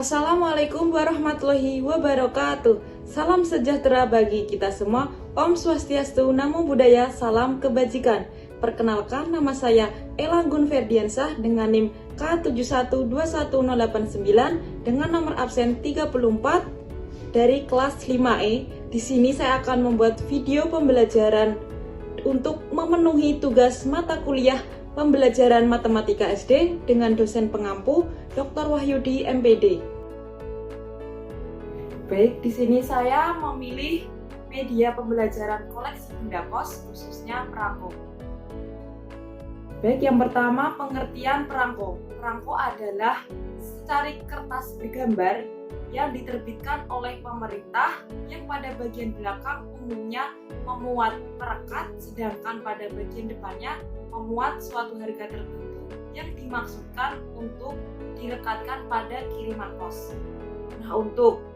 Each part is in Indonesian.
Assalamualaikum warahmatullahi wabarakatuh. Salam sejahtera bagi kita semua. Om Swastiastu, Namo Buddhaya, salam kebajikan. Perkenalkan, nama saya Ella Gun Ferdiansah dengan NIM K7121089 dengan nomor absen 34 dari kelas 5E. Di sini saya akan membuat video pembelajaran untuk memenuhi tugas mata kuliah pembelajaran matematika SD dengan dosen pengampu Dr. Wahyudi MPD. Baik, di sini saya memilih media pembelajaran koleksi benda pos, khususnya perangko. Baik, yang pertama pengertian perangko. Perangko adalah secari kertas bergambar yang diterbitkan oleh pemerintah yang pada bagian belakang umumnya memuat perekat, sedangkan pada bagian depannya memuat suatu harga tertentu yang dimaksudkan untuk direkatkan pada kiriman pos. Nah, untuk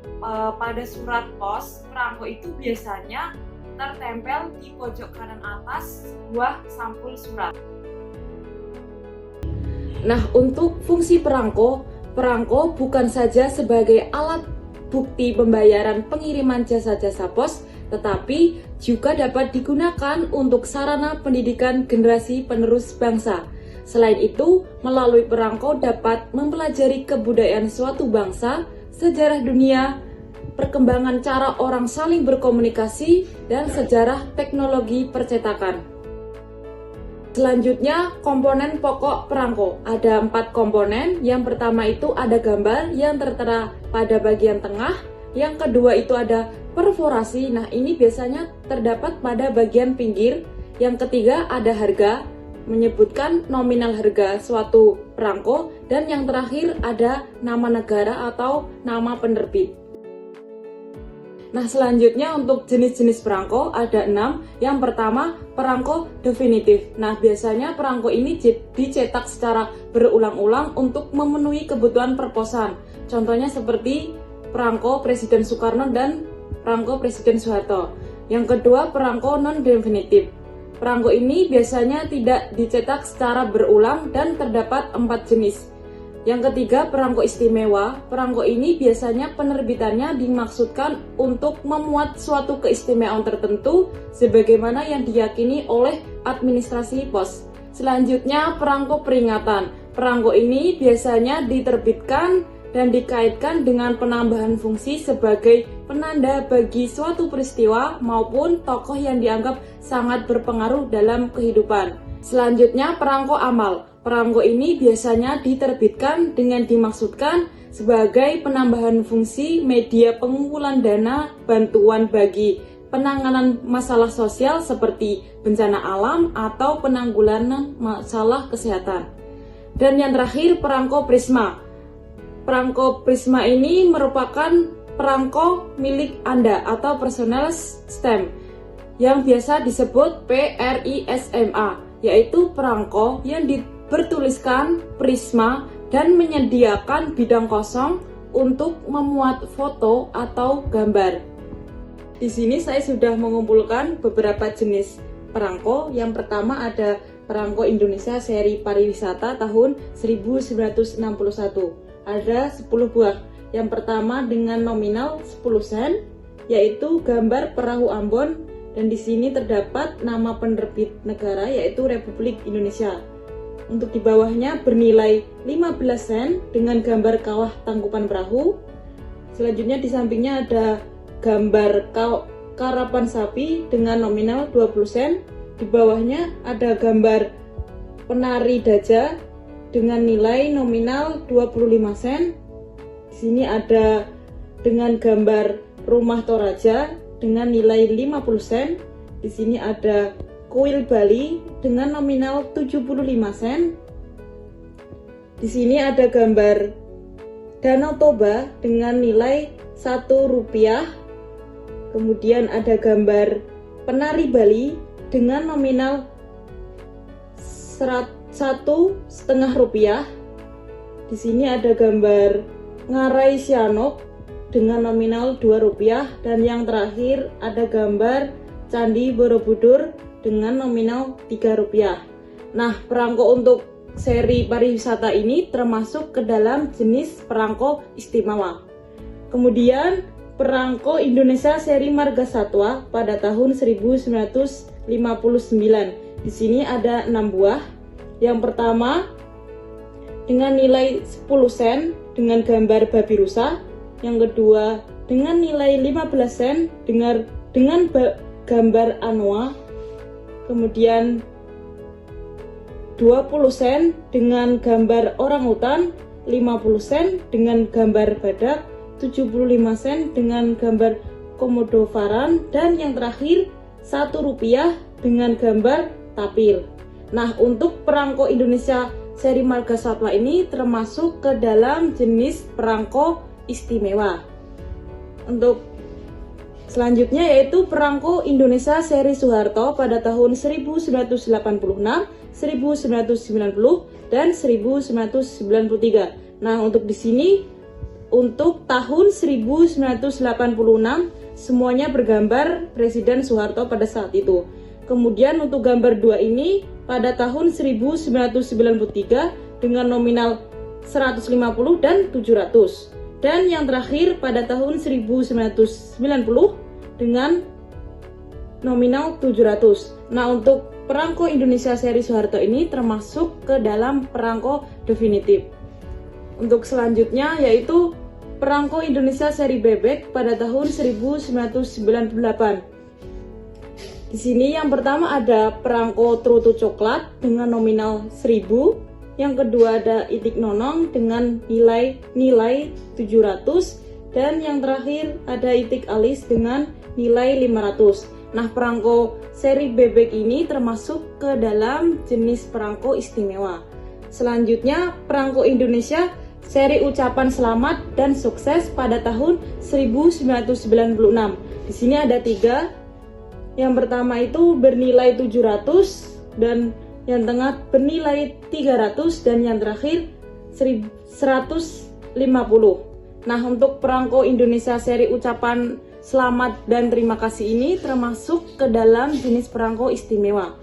pada surat pos, perangko itu biasanya tertempel di pojok kanan atas sebuah sampul surat. Nah, untuk fungsi perangko bukan saja sebagai alat bukti pembayaran pengiriman jasa-jasa pos, tetapi juga dapat digunakan untuk sarana pendidikan generasi penerus bangsa. Selain itu, melalui perangko dapat mempelajari kebudayaan suatu bangsa, sejarah dunia, perkembangan cara orang saling berkomunikasi, dan sejarah teknologi percetakan. Selanjutnya, komponen pokok perangko. Ada 4 komponen. Yang pertama itu ada gambar yang tertera pada bagian tengah. Yang kedua itu ada perforasi. Nah, ini biasanya terdapat pada bagian pinggir. Yang ketiga ada harga, menyebutkan nominal harga suatu perangko. Dan yang terakhir ada nama negara atau nama penerbit. Nah, selanjutnya untuk jenis-jenis perangko ada 6. Yang pertama, perangko definitif. Nah, biasanya perangko ini dicetak secara berulang-ulang untuk memenuhi kebutuhan perposan. Contohnya seperti perangko Presiden Soekarno dan perangko Presiden Soeharto. Yang kedua, perangko non-definitif. Perangko ini biasanya tidak dicetak secara berulang dan terdapat 4 jenis. Yang ketiga, perangko istimewa. Perangko ini biasanya penerbitannya dimaksudkan untuk memuat suatu keistimewaan tertentu sebagaimana yang diyakini oleh administrasi pos. Selanjutnya, perangko peringatan. Perangko ini biasanya diterbitkan dan dikaitkan dengan penambahan fungsi sebagai penanda bagi suatu peristiwa maupun tokoh yang dianggap sangat berpengaruh dalam kehidupan. Selanjutnya, perangko amal. Perangko ini biasanya diterbitkan dengan dimaksudkan sebagai penambahan fungsi media pengumpulan dana bantuan bagi penanganan masalah sosial seperti bencana alam atau penanggulangan masalah kesehatan. Dan yang terakhir, perangko prisma. Perangko prisma ini merupakan perangko milik Anda atau personal stem yang biasa disebut PRISMA, yaitu perangko yang bertuliskan prisma dan menyediakan bidang kosong untuk memuat foto atau gambar. Di sini saya sudah mengumpulkan beberapa jenis perangko. Yang pertama ada perangko Indonesia seri pariwisata tahun 1961. Ada 10 buah. Yang pertama dengan nominal 10 sen, yaitu gambar perahu Ambon, dan di sini terdapat nama penerbit negara yaitu Republik Indonesia. Untuk di bawahnya bernilai 15 sen dengan gambar kawah tangkupan perahu. Selanjutnya di sampingnya ada gambar karapan sapi dengan nominal 20 sen. Di bawahnya ada gambar penari daja dengan nilai nominal 25 sen. Di sini ada dengan gambar rumah Toraja dengan nilai 50 sen. Di sini ada kuil Bali dengan nominal 75 sen. Di sini ada gambar Danau Toba dengan nilai 1 rupiah. Kemudian ada gambar penari Bali dengan nominal 1,5 rupiah. Di sini ada gambar Ngarai Sianok dengan nominal 2 rupiah. Dan yang terakhir ada gambar Candi Borobudur dengan nominal 3 rupiah. Nah, perangko untuk seri pariwisata ini termasuk ke dalam jenis perangko istimewa. Kemudian perangko Indonesia seri Marga Satwa pada tahun 1959. Di sini ada 6 buah. Yang pertama dengan nilai 10 sen dengan gambar babi rusa. Yang kedua dengan nilai 15 sen dengan gambar anoa. Kemudian 20 sen dengan gambar orangutan, 50 sen dengan gambar badak, 75 sen dengan gambar komodo varan, dan yang terakhir 1 rupiah dengan gambar tapir. Nah, untuk perangko Indonesia seri Marga Satwa ini termasuk ke dalam jenis perangko istimewa. Untuk selanjutnya yaitu perangko Indonesia seri Soeharto pada tahun 1986, 1990, dan 1993. Nah, untuk di sini untuk tahun 1986 semuanya bergambar Presiden Soeharto pada saat itu. Kemudian untuk gambar 2 ini pada tahun 1993 dengan nominal 150 dan 700. Dan yang terakhir pada tahun 1990 dengan nominal 700. Nah, untuk perangko Indonesia seri Soeharto ini termasuk ke dalam perangko definitif. Untuk selanjutnya yaitu perangko Indonesia seri Bebek pada tahun 1998. Di sini yang pertama ada perangko Trutu Coklat dengan nominal 1000. Yang kedua ada Itik Nonong dengan nilai 700. Dan yang terakhir ada Itik Alis dengan nilai 500. Nah, perangko seri Bebek ini termasuk ke dalam jenis perangko istimewa. Selanjutnya, perangko Indonesia seri Ucapan Selamat dan Sukses pada tahun 1996. Di sini ada 3. Yang pertama itu bernilai 700, dan yang tengah bernilai 300, dan yang terakhir 150. Nah, untuk perangko Indonesia seri Ucapan Selamat dan Terima Kasih ini termasuk ke dalam jenis perangko istimewa.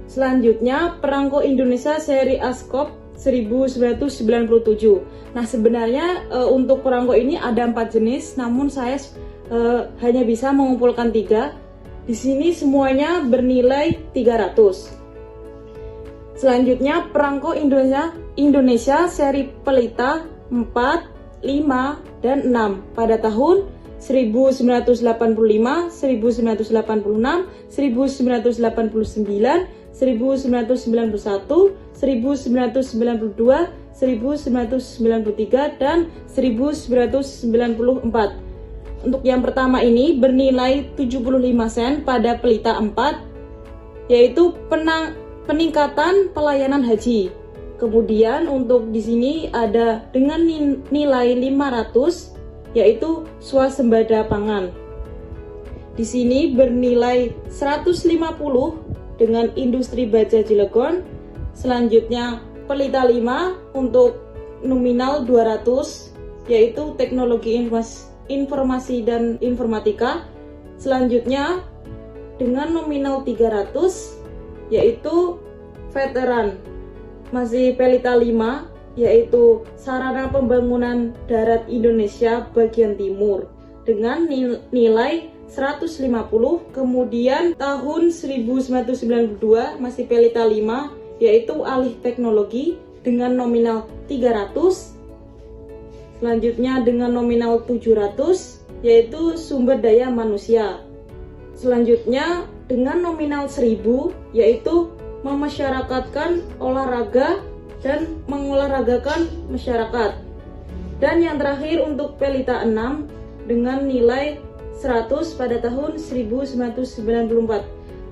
Selanjutnya, perangko Indonesia seri Ascop 1997. Nah, sebenarnya untuk perangko ini ada 4 jenis, namun saya hanya bisa mengumpulkan 3. Di sini semuanya bernilai 300. Selanjutnya, perangko Indonesia seri Pelita 4, 5, dan 6 pada tahun 1985, 1986, 1989, 1991, 1992, 1993, dan 1994. Untuk yang pertama ini bernilai 75 sen pada Pelita 4, yaitu peningkatan pelayanan haji. Kemudian untuk di sini ada dengan nilai 500, yaitu swasembada pangan. Di sini bernilai 150 dengan industri baja Cilegon. Selanjutnya Pelita 5 untuk nominal 200, yaitu teknologi informasi dan informatika. Selanjutnya dengan nominal 300, yaitu veteran. Masih Pelita 5, yaitu Sarana Pembangunan Darat Indonesia bagian timur dengan nilai 150. Kemudian tahun 1992 masih Pelita 5, yaitu Alih Teknologi dengan nominal 300. Selanjutnya dengan nominal 700, yaitu Sumber Daya Manusia. Selanjutnya dengan nominal 1000, yaitu memasyarakatkan olahraga dan mengolahragakan masyarakat. Dan yang terakhir untuk Pelita 6 dengan nilai 100 pada tahun 1994.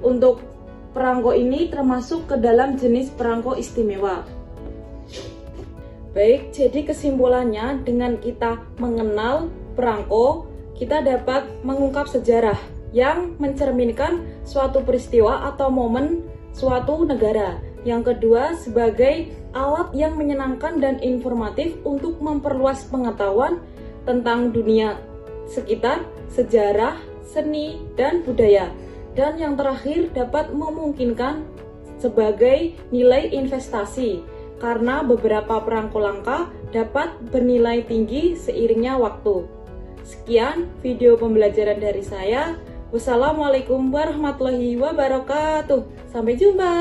Untuk perangko ini termasuk ke dalam jenis perangko istimewa. Baik, jadi kesimpulannya dengan kita mengenal perangko, kita dapat mengungkap sejarah yang mencerminkan suatu peristiwa atau momen suatu negara. Yang kedua, sebagai alat yang menyenangkan dan informatif untuk memperluas pengetahuan tentang dunia sekitar, sejarah, seni, dan budaya. Dan yang terakhir, dapat memungkinkan sebagai nilai investasi, karena beberapa perangko langka dapat bernilai tinggi seiringnya waktu. Sekian video pembelajaran dari saya. Wassalamualaikum warahmatullahi wabarakatuh. Sampai jumpa.